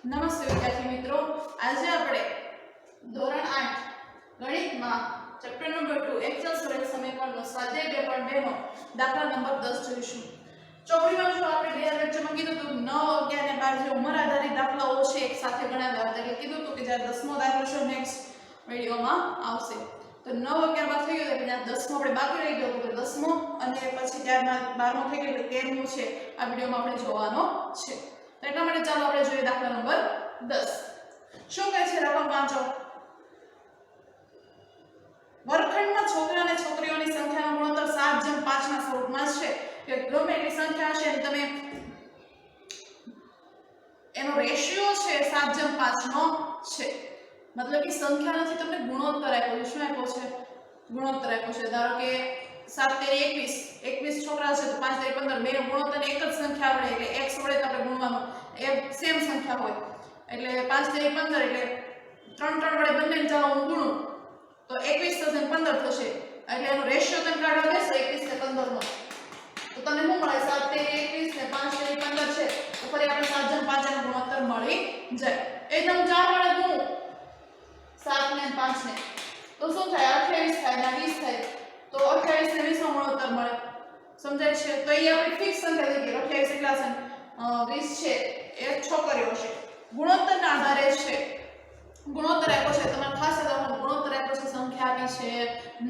નમસ્તે વિદ્યાર્થી મિત્રો, આજે આપણે ધોરણ 8 ગણિતમાં ચેપ્ટર નંબર 2 એક્સેલ સરળ સમીકરણનો સ્વાધ્યાય 2.2 નો દાખલા નંબર 10 જોઈશું. ચોપડીમાં જો આપણે ગયા લેક્ચરમાં કીધું હતું 9, 11 અને 12 જે ઉંમર આધારિત દાખલાઓ છે એક સાથે ગણાવ્યા હતા. એટલે કીધું હતું કે જ્યારે 10મો દાખલો છે નેક્સ્ટ વિડિયોમાં આવશે. તો 9, 11 બાદ થઈ ગયો એટલે 10મો આપણે બાકી રહી ગયો તો 10મો અને પછી ત્યારબાદ 12મો થઈ ગયો એટલે 13મો છે આ વિડિયોમાં આપણે જોવાનો છે. તો એટલા માટે ચાલો આપણે જોઈએ દાખલા નંબર 10. શું કહે છે રકમ વાંચો. વર્ગખંડમાં છોકરા અને છોકરીઓની સંખ્યાનો ગુણોત્તર 7:5 ના સ્વરૂપમાં છે. કે ગમે એટલી સંખ્યા હશે અને તમે એનો રેશિયો છે 7:5 નો છે. મતલબ કે સંખ્યા નથી, તમને ગુણોત્તર આપ્યો છે. શું આપ્યો છે? ગુણોત્તર આપ્યો છે. ધારો કે 7 તેરી 21 છોકરા છે તો 5 તેરી 15 બે ગુણોત્તર એક જ સંખ્યા વડે એટલે x વડે આપણે ગુણવાનું એ સેમ સંખ્યા હોય એટલે 5 તેરી 15 એટલે 3 વડે બંનેને ચાલો હું ગુણું તો 21 થશે 15 થશે એટલે એનો રેશિયો તમે કાઢવા બેસો 21 ને 15 નો તો તમને શું મળે 7 તેરી 21 ને 5 તેરી 15 છે તો ફરી આપણે 7:5 નો ગુણોત્તર મળી જાય. એકદમ 4 વડે ગુણું 7 ને 5 ને તો શું થાય 28 થાય ને 20 થાય તો 28 ને 20 નો ગુણોત્તર મળે. સમજાય છે? તો અહીં આપણે ફિક્સ સંખ્યા થઈ ગઈ 28 એટલા છે 20 છે એ છોકરીઓ છે. ગુણોત્તરના આધારે છે. ગુણોત્તર આપ્યો છે તમારે ખાસ યાદ ગુણોત્તર આપ્યો છે સંખ્યા આપી છે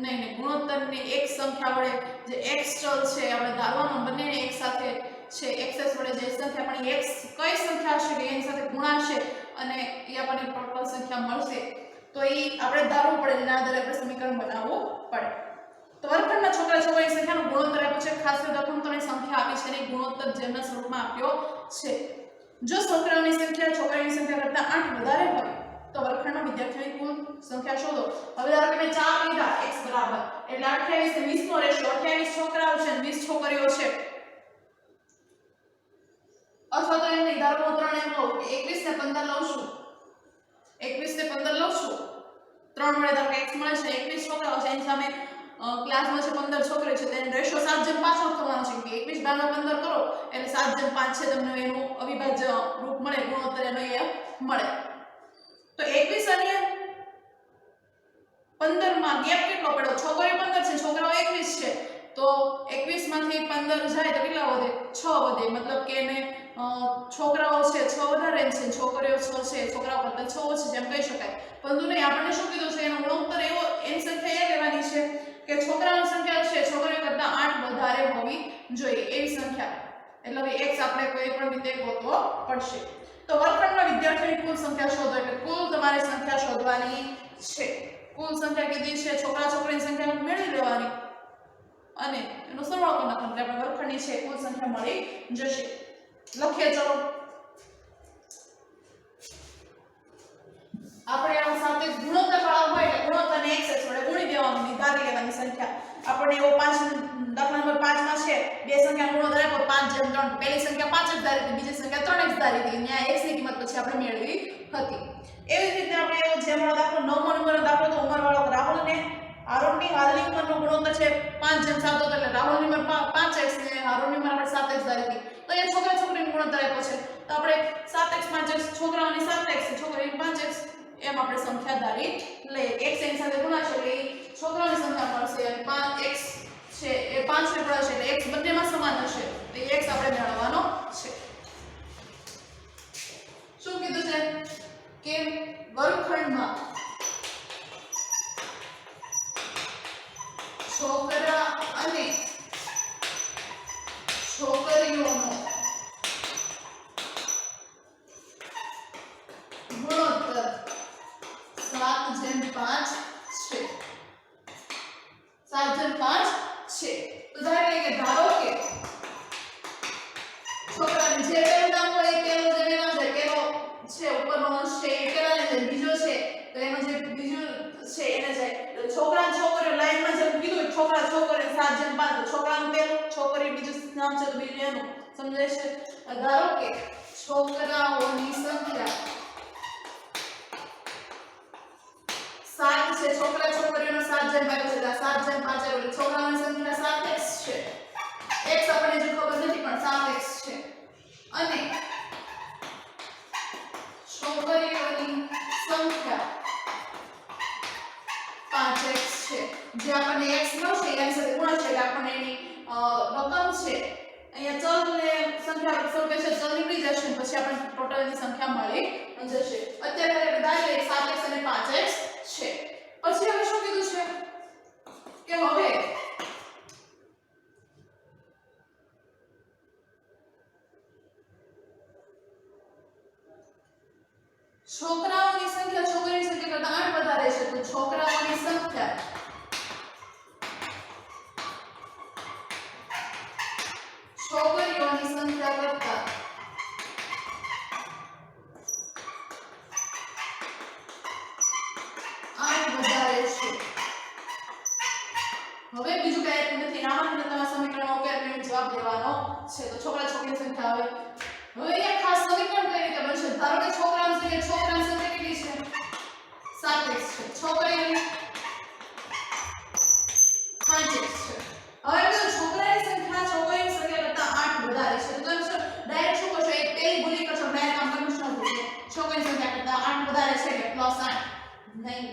નહીં. ગુણોત્તરની એક સંખ્યા વડે જે x ચલ છે આપણે ધારવાનું બંનેને એક સાથે છે xs વડે જે સંખ્યા પણ x કઈ સંખ્યા હશે કે એની સાથે ગુણાશે અને એ આપણને ટોટલ સંખ્યા મળશે તો એ આપણે ધારવું પડે એના આધારે આપણે સમીકરણ બનાવવું પડે. તો વર્ગખંડમાં છોકરા છોકરીની સંખ્યાનો ગુણોત્તર આપ્યો છે. ખાસ રકમ તમને સંખ્યા આપી છે ને ગુણોત્તર જેમના સ્વરૂપમાં આપ્યો છે. જો છોકરાઓની સંખ્યા છોકરીઓની સંખ્યા કરતા 8 વધારે હોય તો વર્ગખંડમાં વિદ્યાર્થીઓની કુલ સંખ્યા શોધો. હવે ધારો કે મેં 4 લીધા x બરાબર એટલે 28 ને 20 નો રેશિયો 28 છોકરાઓ છે અને 20 છોકરીઓ છે. અથવા તો એમ નહીં ધારો કે 3 એમ લઉં કે 21 ને 15 લઉં છું 21 ને 15 લઉં છું 3 વડે ધારો કે x મળે છે 21 છોકરાઓ છે એની સામે ક્લાસમાં છે 15 છોકરીઓ છે તેનો રેશિયો 7:5 નો થવાનો છે કે 21 ભાગ્યા 15 કરો એટલે 7:5 છે તમને એનું અવિભાજ્ય રૂપ મળે ગુણોત્તર એનો એ મળે. તો 21 અને 15 માં ગેપ કેટલો પડ્યો? છોકરીઓ 15 છે છોકરાઓ 21 છે તો 21 માંથી 15 જાય તો કેટલા વધે? 6 વધે. મતલબ કે એને છોકરાઓ છે 6 વધારે છે છોકરીઓ 6 છે છોકરાઓ કરતા 6 ઓછી જેમ કહી શકાય. પરંતુ નહીં આપણને શું કીધું છે એનો ગુણોત્તર એવો એની સંખ્યા એ લેવાની છે કે છોકરાઓની સંખ્યા છે છોકરીઓ કરતા 8 વધારે હોવી જોઈએ એવી સંખ્યા. એટલે હવે x આપણે કોઈ પણ રીતે ગોતવો પડશે. તો વર્ગખંડમાં વિદ્યાર્થીઓની કુલ સંખ્યા શોધો એટલે કુલ તમારે સંખ્યા શોધવાની છે. કુલ સંખ્યા કીધી છે છોકરા છોકરીની સંખ્યા મેળવી લેવાની અને એનો સરવાળો કરી નાખવાનો એટલે આપણે વર્ગખંડની છે કુલ સંખ્યા મળી જશે. લખીએ ચલો. આપણે આનો સાથે ગુણોત્તર વાળા હોય એટલે ગુણોત્તરને xs વડે ગુણી દેવાનું ધારી લેવાની સંખ્યા. આપણે એવો 5 દાખલા નંબર 5 માં છે બે સંખ્યા ગુણોત્તર આપ્યો 5:3 પહેલી સંખ્યા 5 જ ધારી હતી બીજી સંખ્યા 3 જ ધારી હતી ત્યાં x ની કિંમત પછી આપણે મેળવી હતી. એવી રીતે આપણે એવો જેમનો દાખલો 9મો નંબરનો દાખલો તો ઉંમરવાળો રાહુલ ને હારૂનની હાલની ઉંમરનો ગુણોત્તર છે 5:7 એટલે રાહુલની ઉંમર 5x ને હારૂનની ઉંમર આપણે 7x ધારી હતી તો એ છોકરા છોકરીનો ગુણોત્તર આપ્યો છે તો આપણે 7x 5x છોકરાઓની 7x છોકરીઓની 5x એમ આપણે સંખ્યા ધારી લે. x એની સાથે ગુણાશે એટલે છોકરાઓની સંખ્યા મળશે અને 5x છે એ 5 ને પડશે એટલે x બંનેમાં સમાન હશે તો x આપણે મેળવવાનો છે. શું કીધું છે કે વર્ગખંડમાં છોકરા અને છોકરીઓનો ગુણોત્તર 7:5 છે. 7:5 છે. તો ધારો કે છોકરાને જે પેલું નામ હોય એ પેલું જે નામ છે પેલો છે ઉપરનો અંશ છે એ પેલા ને જાય બીજો છે તો એનો જે બીજું છે એને જાય. તો છોકરા છોકરીઓ લાઈનમાં જેમ કીધું છોકરા છોકરી 7:5 છોકરાનું પેલું છોકરી બીજું નામ છે તો બીજું એનું સમજાય છે. ધારો કે છોકરાઓની સંખ્યા 7 છે છોકરા છોકરીઓનો 7:5 છે 7:5 એટલે છોકરાઓની સંખ્યા 7x છે. x આપણને જો ખબર નથી પણ 7x છે અને સંખ્યા સ્વરૂપે છે ચલ નીકળી જશે પછી આપણને ટોટલની સંખ્યા મળી જશે. અત્યારે આપણે ધારીએ 7x અને 5x છે. પછી હવે શું કીધું છે કે હવે છોકરાઓની સંખ્યા છોકરીઓની સંખ્યા કરતા 8 વધારે છે તો છોકરાઓની સંખ્યા છોકરીઓની સંખ્યા કરતા 8 વધારે છે. હવે બીજું કઈ નથી નામાં તમારા સમીકરણનો ઉકેલ કરીને જવાબ દેવાનો છે. તો છોકરા છોકરીની સંખ્યા આવે. હવે અહીંયા ખાસ સમીકરણ કઈ રીતે બનશે? ધારો કે છોકરાઓની સંખ્યા કેટલી છે? 7x છે. છોકરીઓની 5x છે. હવે જો છોકરાની સંખ્યા છોકરીની સંખ્યા કરતા 8 વધારે છે તો તમે ડાયરેક્ટ શું કરશો? એક પેલી ભૂલી કરશો, ડાયરેક્ટ આમ કન્વેન્શનલ ભૂલી. છોકરીની સંખ્યા કરતા 8 વધારે છે કે +8? નહીં.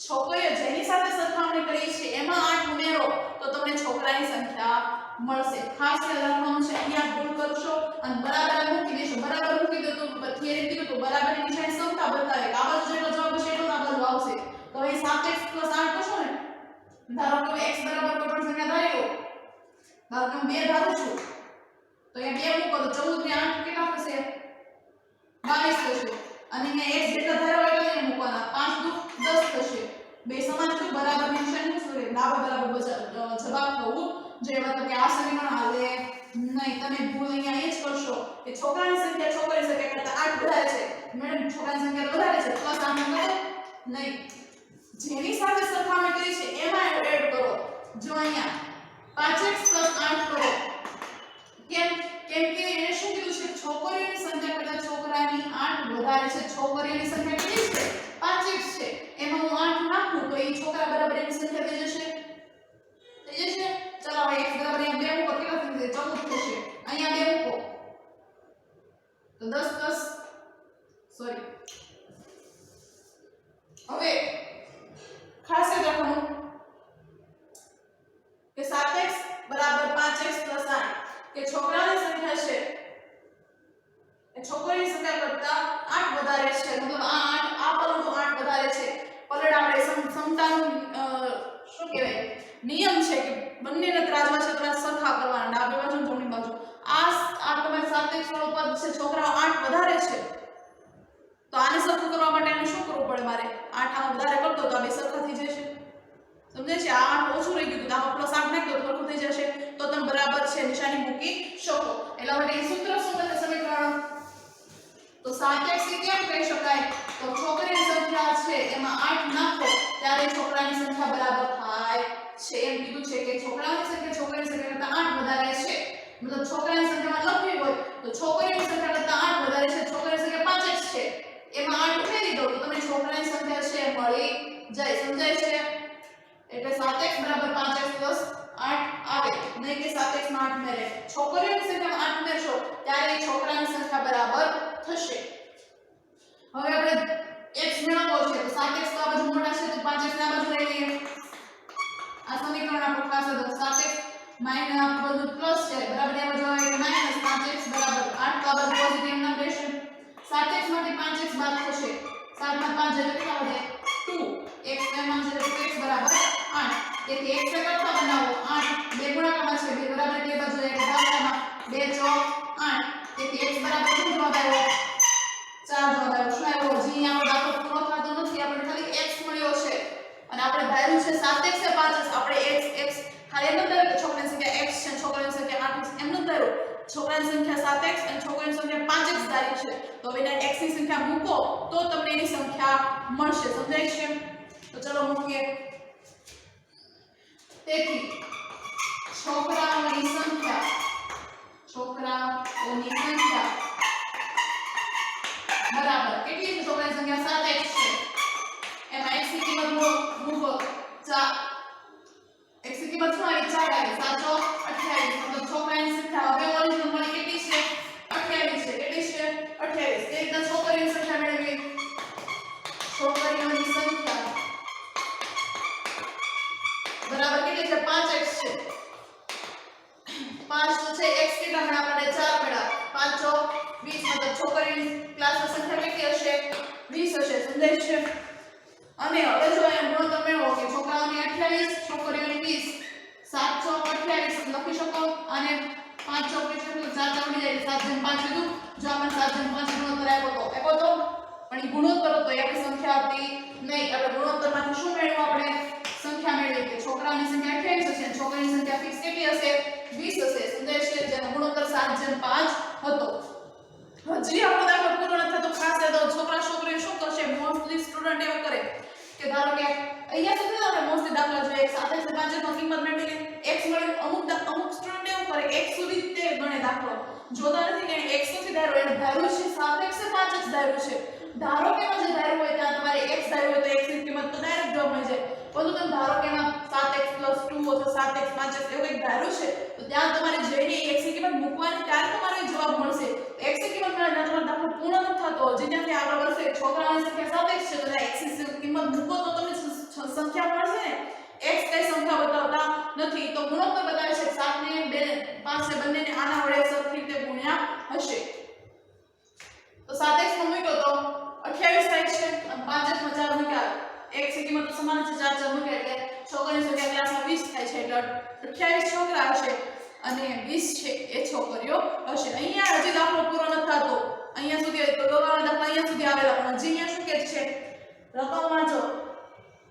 છોકરીઓ જેની સાથે સરખામણી કરી છે એમાં 8 ઉમેરો તો તમને છોકરાની સંખ્યા મળશે. ખાસ યાદ રાખવાનું છે. અહીંયા ભૂલ કરશો અને બરાબર મૂકી દેશો. બરાબર મૂકી દો તો થિયરી કીધું તો બરાબરની નિશાની સમતા બતાવે. આ બાજુ જેટલો જવાબ હશે એટલો આ બાજુ આવશે. તો અહીં 7x + 8 કરશો ને, ધારો કે x બરાબર કોઈ પણ સંખ્યા ધારી લો. ધારો કે હું 2 ધારું છું તો અહીંયા 2 મૂકો તો 14 ને 8 કેટલા થશે? 22 થશે. અને અહીંયા x જેટલા ધાર્યા હોય એટલા મૂકવાના. 5 દુ 10 થશે. બે સમાન છે. બરાબરની નિશાની શું છે? ડાબા બરાબર જવાબ થવું જોઈએ. મતલબ કે આ સમીકરણ હાલે નહીં. તમે ભૂલ અહીંયા એ જ કરશો કે છોકરાની સંખ્યા છોકરીની સંખ્યા કરતા 8 વધારે છે. મેડમ છોકરાની સંખ્યા વધારે છે પ્લસ 8 કરો નહીં. જેની સાથે સરખામણી કરી છે એમાં એડ કરો. જો અહીંયા 5x + 8 કરો. કેમ કે એને શું કીધું છે? છોકરીઓની સંખ્યા કરતા છોકરાની 8 વધારે છે. છોકરીઓની સંખ્યા કેટલી છે? 5x છે. એમાં હું 8 નાખું તો એ છોકરા બરાબર એની સંખ્યા થઈ જશે. થઈ જશે. ચલો હવે x બરાબર અહીંયા 2 મૂકો કેટલા થશે? 14 થશે. અહીંયા 2 મૂકો તો 10 સોરી. હવે ખાસ યાદ રાખવાનું કે 7x બરાબર 5x + 8 કે છોકરાની સંખ્યા છે એ છોકરીની સંખ્યા કરતા 8 વધારે છે. મતલબ આ પલડું 8 વધારે છે. પલડ આપણે સમતાનું શું કહેવાય નિયમ છે કે બંનેના ત્રાજવા છે તમારે સરખા કરવાના, ડાબી બાજુ અને જમણી બાજુ. આ તમારે 7x વાળું પદ છે, છોકરાઓ 8 વધારે છે તો આને સરખું કરવા માટે આને શું કરવું પડે? મારે 8 આમાં વધારે કરતો તો આ બે સરખા થઈ જશે. સમજાય છે? આ 8 ઓછું રહી ગયું તો આમાં +8 નાખી દો સરખું થઈ જશે. તો તમે બરાબર છે નિશાની મૂકી શકો. એટલે માટે એ સૂત્ર શું બને સમીકરણ? તો 7x એ કેમ કહી શકાય? તો છોકરીની સંખ્યા છે એમાં 8 નાખો ત્યારે છોકરાની સંખ્યા બરાબર થાય છે. એમ કીધું છે કે છોકરાની સંખ્યા છોકરીની સંખ્યા કરતા 8 વધારે છે. મતલબ છોકરાની સંખ્યામાં લખવી હોય તો છોકરીની સંખ્યા કરતા 8 વધારે છે. છોકરીની સંખ્યા 5x છે. એમાં 8 ઉમેરી દો તો તમને છોકરાની સંખ્યા છે મળી જાય. સમજાય છે? એટલે 7x બરાબર 5x + 8 આવે. નહીં કે 7x માં 8 ઉમેરે. છોકરીઓની સંખ્યામાં 8 ઉમેરશો ત્યારે છોકરાની સંખ્યા બરાબર થશે. હવે આપણે x મેળવવો છે તો 7x તો આ બાજુ મોટા છે તો 5x ને આ બાજુ લઈ લઈએ. આ સમીકરણ આપણું ખાસ હતું. 7x માઈનસ આ બધું પ્લસ છે બરાબર આ બાજુ આવે એટલે માઈનસ 5x બરાબર 8 તો આ બાજુ પોઝિટિવ ના રહેશે. 7x માંથી 5x બાદ થશે. 7 માં 5 એટલે કેટલા વધે? 2. x માં છે તો x બરાબર 8. તેથી x ને કરતા બનાવો 8 બે ગુણાકારમાં છે બે બરાબર બે બાજુ એટલે ભાગાકારમાં 2 ચોક 8. તેથી x બરાબર શું જવાબ આવ્યો? 4 જવાબ આવ્યો. શું આવ્યો? જી આપણો દાખલો પૂરો થતો નથી. આપણે ખાલી x મળ્યો છે અને આપણે ધાર્યું છે 7x એ 5x. આપણે x ખાલી એમ ન ધાર્યું કે છોકરાની સંખ્યા x છે છોકરાની સંખ્યા 8x એમ ન ધાર્યું. છોકરાની સંખ્યા 7x અને છોકરીની સંખ્યા 5x ધારી છે. તો હવે x ની સંખ્યા મૂકો તો તમને એની સંખ્યા મળશે. સમજાય છે? તો ચલો મૂકીએ. તેથી છોકરાઓની સંખ્યા બરાબર કેટલી છે? છોકરાની સંખ્યા 7x છે. એમાં x ની કિંમત મૂકો 4. x ની કિંમત શું આવી? 4 આવી. 7 ચોક 28. મતલબ છોકરાની સંખ્યા હવે ઓરિજિનલ મળી કેટલી છે? 28 છે. કેટલી છે? 28. તે રીતના છોકરીની સંખ્યા મેળવી. છોકરીઓની સંખ્યા બરાબર કેટલી છે? 5x છે. 5 તો છે x કેટલા મળ્યા? આપણે 4 મળ્યા. મતલબ છોકરીઓની ક્લાસમાં સંખ્યા કેટલી હશે 20 હશે સમજાય છે અને હવે જો અહીંયા ગુણોત્તર મેળવો કે છોકરાઓની 28 છોકરીઓની 20 7 ચોક 28 લખી શકો અને 5 ચોક 4 4 ઉડી જાય 7 5 લીધું જો આપણે 7 5 ગુણોત્તર આપ્યો તો પણ એ ગુણોત્તર હતો એ આપણી સંખ્યા હતી નહીં આપણે ગુણોત્તરમાંથી શું મેળવ્યું આપણે સંખ્યા મેળવી કે છોકરાઓની સંખ્યા 28 હશે અને છોકરીની સંખ્યા ફિક્સ કેટલી હશે 20 હશે સમજાય છે જેનો ગુણોત્તર 7:5 હતો હજી આપણો દાખલો પૂરો ન થતો ખાસ યાદ રાખો છોકરા છોકરીઓ શું કરશે મોસ્ટલી સ્ટુડન્ટ એવું કરે કે ધારો કે અહીંયા સુધી આપણે મોસ્ટલી દાખલા જોઈએ 7 નો કિંમત મેળવી લે x મળ્યું અમુક સ્ટુડન્ટ એવું કરે x સુધી તે ગણે દાખલો જોતા નથી કે x સુધી ધારો એને ધાર્યું છે 7x એ 5x ધાર્યું છે ધારો કે જે ધાર્યું હોય ત્યાં તમારે x ધાર્યું હોય તો x ની કિંમત તો ડાયરેક્ટ જવાબ મળી જાય પરંતુ તમે ધારો કે એમાં 7x + 2 અથવા 7x 5x એવું કંઈક ધાર્યું છે તો ત્યાં તમારે જઈને x ની કિંમત મૂકવાની ત્યારે તમારે જવાબ મળશે x ની કિંમત મળે ત્યાં તમારો દાખલો પૂર્ણ ન થતો જે ત્યાંથી આગળ વધશે છોકરાઓની સંખ્યા 7x છે તો x ની કિંમત મૂકો તો તમને સંખ્યા મળશે ને x કઈ સંખ્યા બતાવતા નથી તો ગુણોત્તર બતાવે છે 7 ને 2 5 ને બંનેને આના વડે સરખી રીતે ગુણ્યા હશે તો 7x માં મૂક્યો તો 28 થાય છે અને 5x માં 4 મૂક્યા x ની કિંમત સમાન છે 4 4 મૂક્યા એટલે છોકરીની સંખ્યા ક્લાસમાં 20 થાય છે એટલે 28 છોકરા હશે અને 20 છે એ છોકરીઓ હશે અહીંયા હજી દાખલો પૂરો ન થતો અહીંયા સુધી તો દોરાના દાખલા અહીંયા સુધી આવેલા પણ હજી અહીંયા શું કહે છે રકમ વાંચો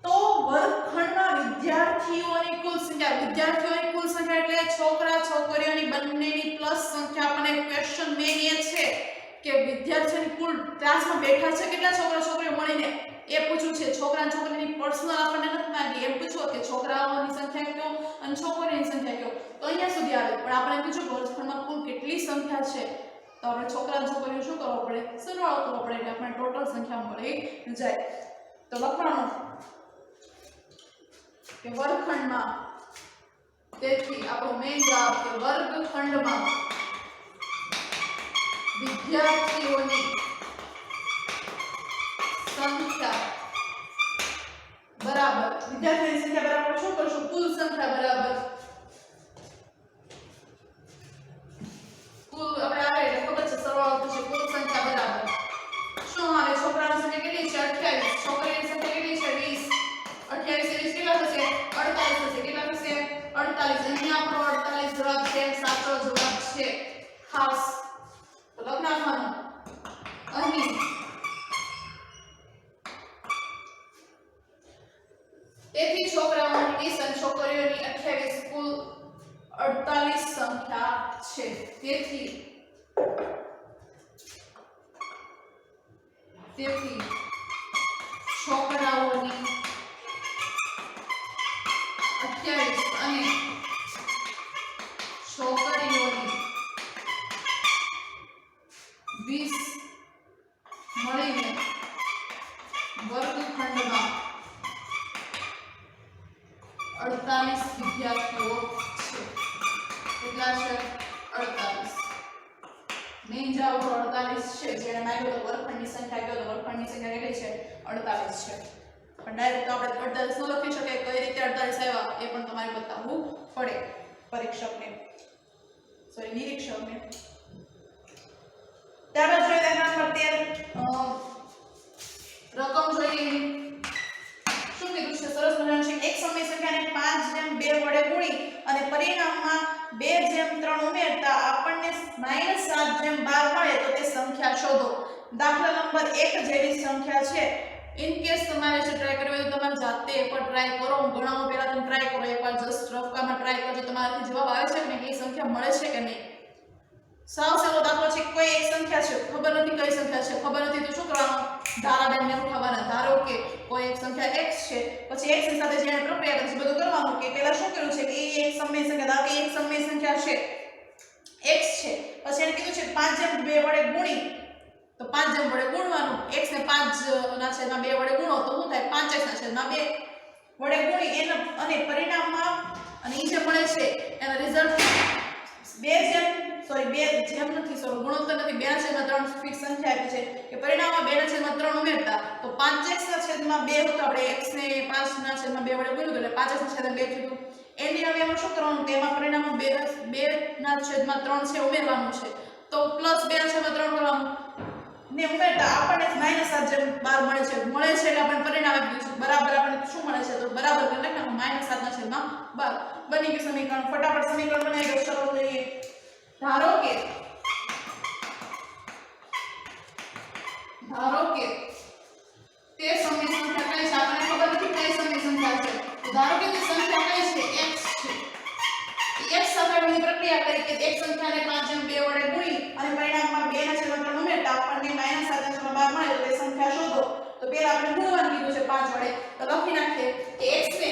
તો વર્ગખંડમાં વિદ્યાર્થીઓની કુલ સંખ્યા એટલે છોકરા છોકરીઓની બંનેની પ્લસ સંખ્યા આપણને ક્વેશ્ચન મેન એ છે કે વિદ્યાર્થીઓની કુલ ક્લાસમાં બેઠા છે કેટલા છોકરા છોકરીઓ મળીને એ પૂછ્યું છે છોકરા અને છોકરીની પર્સનલ આપણને નથી માંગી એમ પૂછ્યું કે છોકરાઓની સંખ્યા કયો અને છોકરીઓની સંખ્યા કયો તો અહીંયા સુધી આવે પણ આપણે પૂછ્યું વર્ગખંડમાં કુલ કેટલી સંખ્યા છે તો આપણે છોકરા અને છોકરીઓ શું કરવો પડે સરવાળો કરવો પડે એટલે આપણે ટોટલ સંખ્યા મળી જાય તો લખવાનું કે વર્ગખંડમાં તેથી આપણો મેઈન જવાબ કે વર્ગખંડમાં વિદ્યાર્થીઓની સંખ્યા બરાબર વિદ્યાર્થીઓની સંખ્યા બરાબર શું કરશું કુલ સંખ્યા બરાબર કુલ આપણે આવે એટલે ખબર છે સરવાળો થશે કુલ સંખ્યા બરાબર શું આવે છોકરાની સંખ્યા કેટલી છે 28 છોકરીની સંખ્યા કેટલી છે 20 28 20 કેટલા થશે 48 થશે કેટલા થશે 48 અહીંયા આપણો 48 જવાબ છે સાચો જવાબ છે ખાસ તો લખ નાખવાનું અહીં તેથી છોકરાઓની 20 અને છોકરીઓની 28 કુલ 48 સંખ્યા છે તેથી છોકરાઓની 28 અને છોકરીઓની 20 મળીને વર્ગખંડમાં 48 વિદ્યાર્થીઓ છે કેટલા છે 48 મેઈન જવાબ 48 છે જેને માંગ્યો તો વર્ગખંડની સંખ્યા કયો તો વર્ગખંડની સંખ્યા કેટલી છે 48 છે પણ ડાયરેક્ટ તો આપણે 48 ન લખી શકીએ કઈ રીતે 48 આવ્યા એ પણ તમારે બતાવવું પડે પરીક્ષકને નિરીક્ષકને ત્યારબાદ જોઈએ દાખલા નંબર 13 રકમ જોઈએ શું કીધું છે સરસ મજાનું છે એક સમય સંખ્યાને 5:2 વડે ગુણી અને પરિણામમાં 2:3 ઉમેરતા આપણને -7:12 મળે તો તે સંખ્યા શોધો દાખલા નંબર 1 જેવી સંખ્યા છે ઇન કેસ તમારે જે ટ્રાય કરવી હોય તો તમારે જાતે એકવાર ટ્રાય કરો હું ગણાવો પહેલા તમે ટ્રાય કરો એકવાર જસ્ટ રફકામાં ટ્રાય કરજો તમારાથી જવાબ આવે છે કે નહીં એ સંખ્યા મળે છે કે નહીં સાવ સરળ દાખલો છે કોઈ એક સંખ્યા છે ખબર નથી કઈ સંખ્યા છે ખબર નથી તો શું કરવાનું ધારાબેનને ઉઠાવવાના ધારો કે કોઈ એક સંખ્યા x છે પછી x ની સાથે જેને પ્રક્રિયા કરી છે બધું કરવાનું કે પહેલા શું કર્યું છે કે એક સમય સંખ્યા ધારો કે એક સમય સંખ્યા છે x છે પછી એને કીધું છે 5:2 વડે ગુણી તો 5 વડે ગુણવાનું x ને 5/2 વડે ગુણો તો શું થાય 5x/2 વડે ગુણી એના અને પરિણામમાં અને ઈ જે મળે છે એના રિઝલ્ટ 2 જેમ નથી સોરી ગુણોત્તર નથી 2/3 ફિક્સ સંખ્યા આપી છે કે પરિણામમાં 2/3 ઉમેરતા તો 5x/2 હતો આપણે x ને 5/2 વડે ગુણ્યું એટલે 5x/2 થયું એની હવે એમાં શું કરવાનું તેમાં પરિણામમાં 2/3 છે ઉમેરવાનું છે તો +2/3 કરવા ને ઉમેરતા આપણને -7/12 મળે છે એટલે આપણને પરિણામ આપ્યું છે બરાબર આપણને શું મળે છે તો બરાબર કરી નાખવાનું -7/12 બની ગયું સમીકરણ ફટાફટ સમીકરણ બનાવી દો શરૂ કરીએ ધારો કે તે સમય સંખ્યા કઈ છે આપણને ખબર નથી કઈ સમય સંખ્યા છે તો ધારો કે તે સંખ્યા કઈ છે x છે x સાથે ની પ્રક્રિયા કરી કે એક સંખ્યાને 5/2 વડે ગુણી અને પરિણામમાં 2/3 ઉમેરતા આપણને -7/12 મળે તો તે સંખ્યા શોધો તો પહેલા આપણે ગુણવાનું કીધું છે 5 વડે તો લખી નાખીએ કે x ને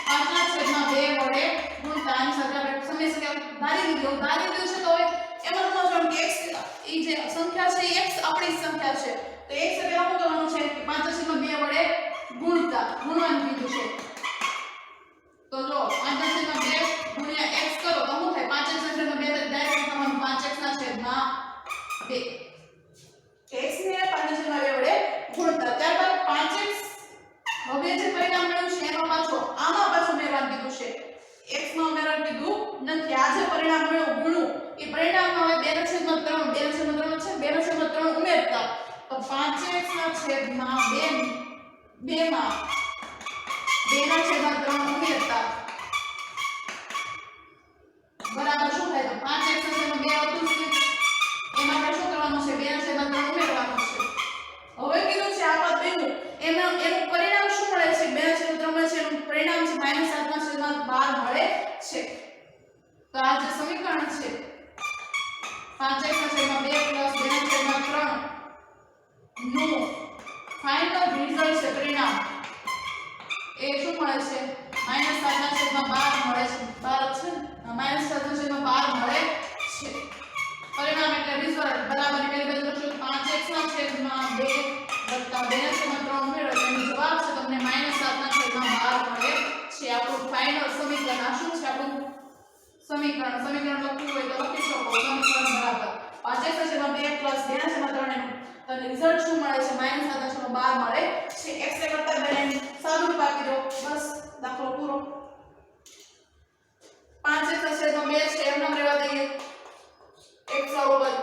5/2 વડે ગુણતા આની સાથે આપણે સમય સંખ્યા ધારી લીધું છે તો હવે એમાં સમજવાનું કે x ઈ જે સંખ્યા છે x આપણી સંખ્યા છે તો x એ પહેલા શું કરવાનું છે કે 5/2 વડે ગુણવાનું કીધું છે તો જો 5/2 ગુણ્યા x કરો તો શું થાય 5/2 ડાયરેક્ટ તમારું 5x ના છેદમાં 2 x ને 5/2 વડે ગુણતા ત્યારબાદ 5x હવે જે પરિણામ મળ્યું છે એમાં પાછું ઉમેરવાનું કીધું છે x માં ઉમેરવાનું કીધું નથી આ જે પરિણામ મળ્યું ગુણું એ પરિણામમાં હવે 2/3 ઉમેરતા તો 5x ના છેદમાં 2 માં 2/3 ઉમેરતા બરાબર શું થાય તો 5x ના છેદમાં 2 હતું છે એમાં આપણે શું કરવાનું છે 2/3 ઉમેરવાનું છે હવે કીધું છે આ પદ બન્યું એનું પરિણામ શું મળે છે 2/3 મળે છે એનું પરિણામ છે -7/12 મળે છે તો આ જે સમીકરણ છે 5x/2 2/3 નું ફાઇનલ રિઝલ્ટ છે પરિણામ એ શું મળે છે -7/12 મળે છે 12 છે -7/12 મળે છે પરિણામ એટલે રિઝલ્ટ બરાબર પેલી બાજુ લખશું 5x/2 2/3 ઉમેરો એનો જવાબ છે તમને -7/12 મળે છે આપણું ફાઇનલ સમીકરણ આ શું છે આપણું સમીકરણ લખવું હોય તો લખી શકો સમીકરણ બરાબર 5x/2 2/3 અને રિઝલ્ટ શું મળે છે -7/12 મળે છે x કરતા બેને સાદું રૂપ આપી દો બસ દાખલો પૂરો 5x/2 છે એમનો રહેવા દઈએ x બરાબર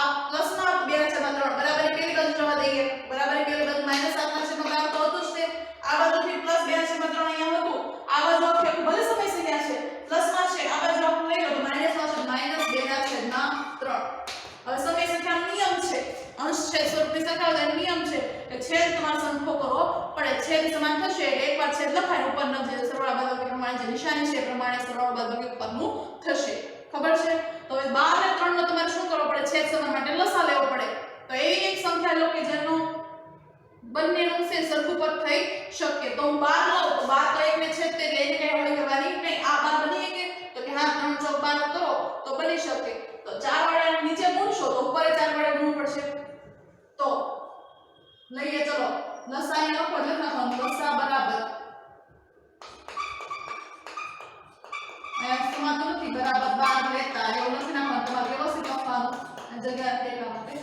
આ પ્લસમાં 2/3 બરાબર પેલી બાજુ જવા દઈએ બરાબર પેલી બાજુ -7/12 તો હતું જ તે આ બાજુથી +2/3 અહીંયા હતું આ બાજુ આખું ભલે સમય સંખ્યા છે પ્લસમાં છે આ બાજુ આખું લઈ લો તો -2/3 હવે સમય સંખ્યાનો નિયમ છે અંશ છે સ્વરૂપની સંખ્યા નો નિયમ છે કે છેદ તમારે સંખ્યા કરવો પડે છેદ સમાન થશે એટલે એકવાર છેદ લખાય ઉપરનો જે સરવાળા બાદબાકી પ્રમાણે જે નિશાની છે એ પ્રમાણે સરવાળા બાદબાકી ઉપરનું થશે ખબર છે તો હવે 12 અને 3 નો તમારે શું કરવો પડે છેદ સમાન માટે લસા લેવો પડે તો એવી એક સંખ્યા લો કે જેનો બંનેનું છે સરખું પદ થઈ શકે તો હું 12 લઉં તો 12 તો એકને છેદ તે લઈને કઈ હોળી કરવાની નહીં આ 12 બની શકે તો કે હા 3 × 12 કરો તો બની શકે તો 4 વડે નીચે ગુણશો તો ઉપર 4 વડે ગુણવું પડશે તો લઈએ ચલો લસા અહીં લખો એટલે લખવાનું લસા બરાબર અહીંયા સમાતું નથી બરાબર 12 લેતા એવું લખી નાખવાનું તમારે વ્યવસ્થિત લખવાનું આ જગ્યા એટલા માટે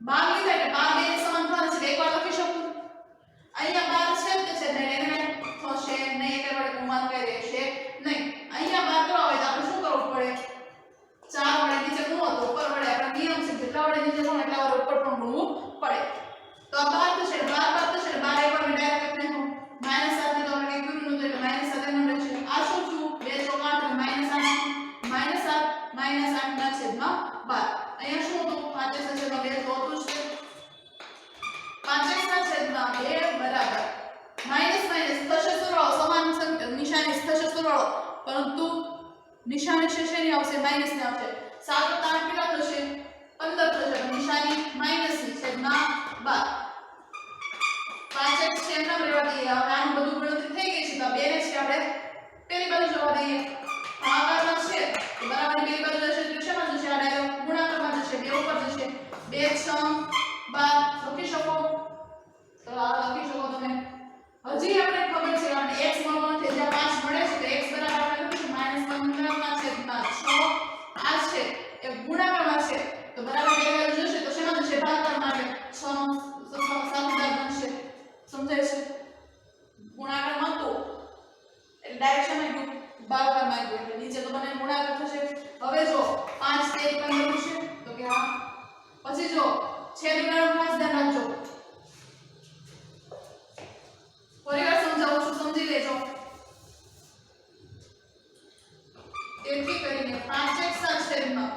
12 લીધા એટલે 12 બે સમાન થવાના છે એકવાર લખી શકું અહીંયા 12 છે તે છે ને એને થશે નહીં એક વડે ગુણવાનું કઈ રહેશે નહીં અહીંયા 12 કરવા હોય તો આપણે શું કરવું પડે 4 વડે નીચે ગુણો તો ઉપર વડે આપણા નિયમ છે જેટલા વડે નીચે ગુણો એટલા વડે ઉપર પણ ગુણવું પડે તો આ 12 થશે 12 થશે 12 એકવાર મેં ડાયરેક્ટ લખી નાખું -7 ને તો આપણે કઈ કર્યું નતું એટલે -7 નું રહેશે આ શું છું 2 × 8 -8 ના છેદમાં 12 અહીંયા શું હતું 5x/2 તો હતું જ 5x ના છેદમાં 2 બરાબર માઈનસ થશે સરવાળો સમાન નિશાની થશે સરવાળો પરંતુ નિશાની શેષની આવશે માઈનસ ની આવશે 7 + 8 કેટલા થશે 15 થશે નિશાની માઈનસ ની છેદમાં 12 5x છે એમના રહેવા દઈએ હવે આનું બધું ગણતરી થઈ ગઈ છે તો 2 ને છે આપણે પેલી બાજુ જવા દઈએ ભાગાકારમાં છે તો બરાબર પેલી બાજુ જશે ત્રિકોણમાં જશે આ ડાયરેક્ટ ગુણાકારમાં જશે 2 ઉપર જશે 2 × 12 લખી શકો તો આ લખી શકો તમે હજી આપણે ખબર છે આપણે x મળવાનો છે જ્યાં 5 મળે છે તો x બરાબર આપણે લખીશું -15 ના છેદમાં 6 આ છે એ ગુણાકારમાં છે તો બરાબર બે બાજુ જશે તો શેમાં જશે ભાગાકાર માટે 6 નો 7 બનશે સમજાય છે ગુણાકારમાં તો એટલે ડાયરેક્શન માં ગયું ભાગાકારમાં ગયું એટલે નીચે તો બને ગુણાકાર થશે હવે જો 5 તે પછી જો છેદ ઉડાડવાનું ખાસ ધ્યાન રાખજો. ફરીવાર સમજાવું છું, સમજી લેજો. તેથી કરીને 5x ના છેદમાં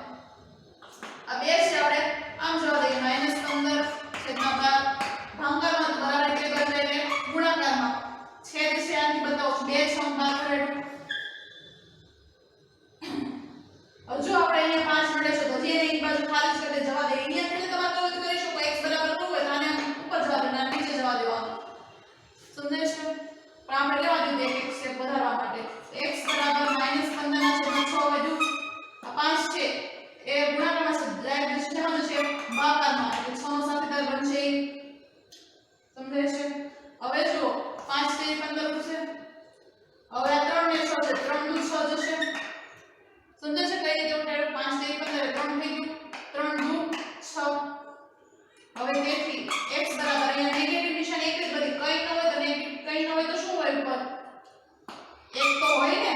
આ 2 છે, આપણે આમ જવા દઈએ -15 છેદમાં 12 ભાગાકારમાં બરાબર કે બદલાય એટલે ગુણાકારમાં છેદ છે આની બતાવો 2 6 12 કરેલું. હજુ આપણે અહીંયા 5 મળે છે તો જે એક બાજુ ખાલી છે તે જવા દે. અહીંયા એટલે તમારે તો કરી શકો x બરાબર ન હોય તો આને ઉપર જવા દેવાનું, નીચે જવા દેવાનું. સમજાય છે? પણ આપણે લેવા દીધું એક સ્ટેપ વધારવા માટે. x બરાબર -15 ના છેદમાં 6 વધ્યું. આ 5 છે એ ગુણાકારમાં છે, ડાયરેક્ટ દિશામાં છે ભાગાકારમાં એટલે 6 નો સાથીદાર બનશે. સમજાય છે? હવે જો 5 થી 15 છે. હવે આ 3 ને 6 છે, 3 દુ 6 જશે. સમજાય છે કઈ રીતે ઉઠાડ્યું? 5 થી 15 3 થઈ ગયું, 3 દુ 6. હવે તેથી x બરાબર અહીંયા નેગેટિવ નિશાન એક જ બધી, કઈ ન હોય તો નેગેટિવ, કઈ ન હોય તો શું હોય ઉપર? 1 તો હોય ને.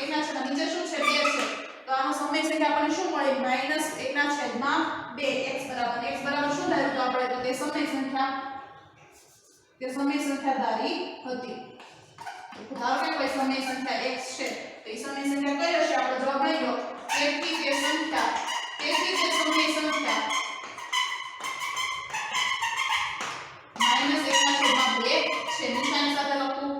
1 ના છેદમાં નીચે શું છે? 2 છે. તો આનો સમય સંખ્યા આપણને શું મળે? -1 ના છેદમાં 2. x બરાબર શું ધાર્યું તો આપણે? તો તે સમય સંખ્યા ધારી હતી. ધારો કે કોઈ સમય સંખ્યા x છે તો એ સમય સંખ્યા કઈ હશે? આપણો જવાબ આવી ગયો. તેથી તે સમય સંખ્યા -1/2 છે. નિશાની સાથે લખવું.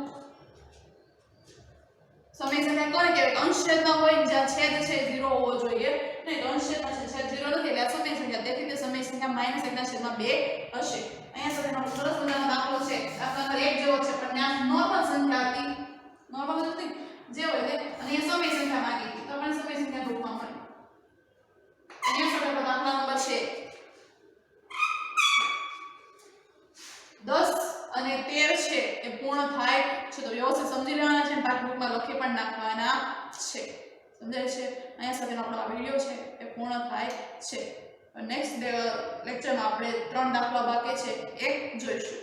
સમય સંખ્યા કોને કહેવાય? અંશ છેદમાં હોય જ્યાં છેદ છે 0 હોવો જોઈએ. નહીં તો અંશ છેદમાં છે, છેદ 0 નથી એટલે આ સમય સંખ્યા. તેથી તે સમય સંખ્યા -1/2 હશે. અહીંયા સાથેનો સરસ મજાનો દાખલો છે. દાખલા નંબર 1 જેવો છે પણ ત્યાં નોર્મલ સંખ્યા હતી. નોર્મલ નથી જે હોય તે, અને અહીંયા સમય સંખ્યા માંગી હતી તો આપણને સમય સંખ્યા રૂપમાં મળી. અહીંયા સાથે દાખલા નંબર છે 10 અને 13 છે એ પૂર્ણ થાય છે તો વ્યવસ્થિત સમજી લેવાના છે, પાઠબુકમાં લખી પણ નાખવાના છે. સમજાય છે? અહીંયા સાથેનો આપણો આ વિડિયો છે એ પૂર્ણ થાય છે. નેક્સ્ટ લેક્ચરમાં આપણે 3 દાખલા બાકી છે એ જોઈશું.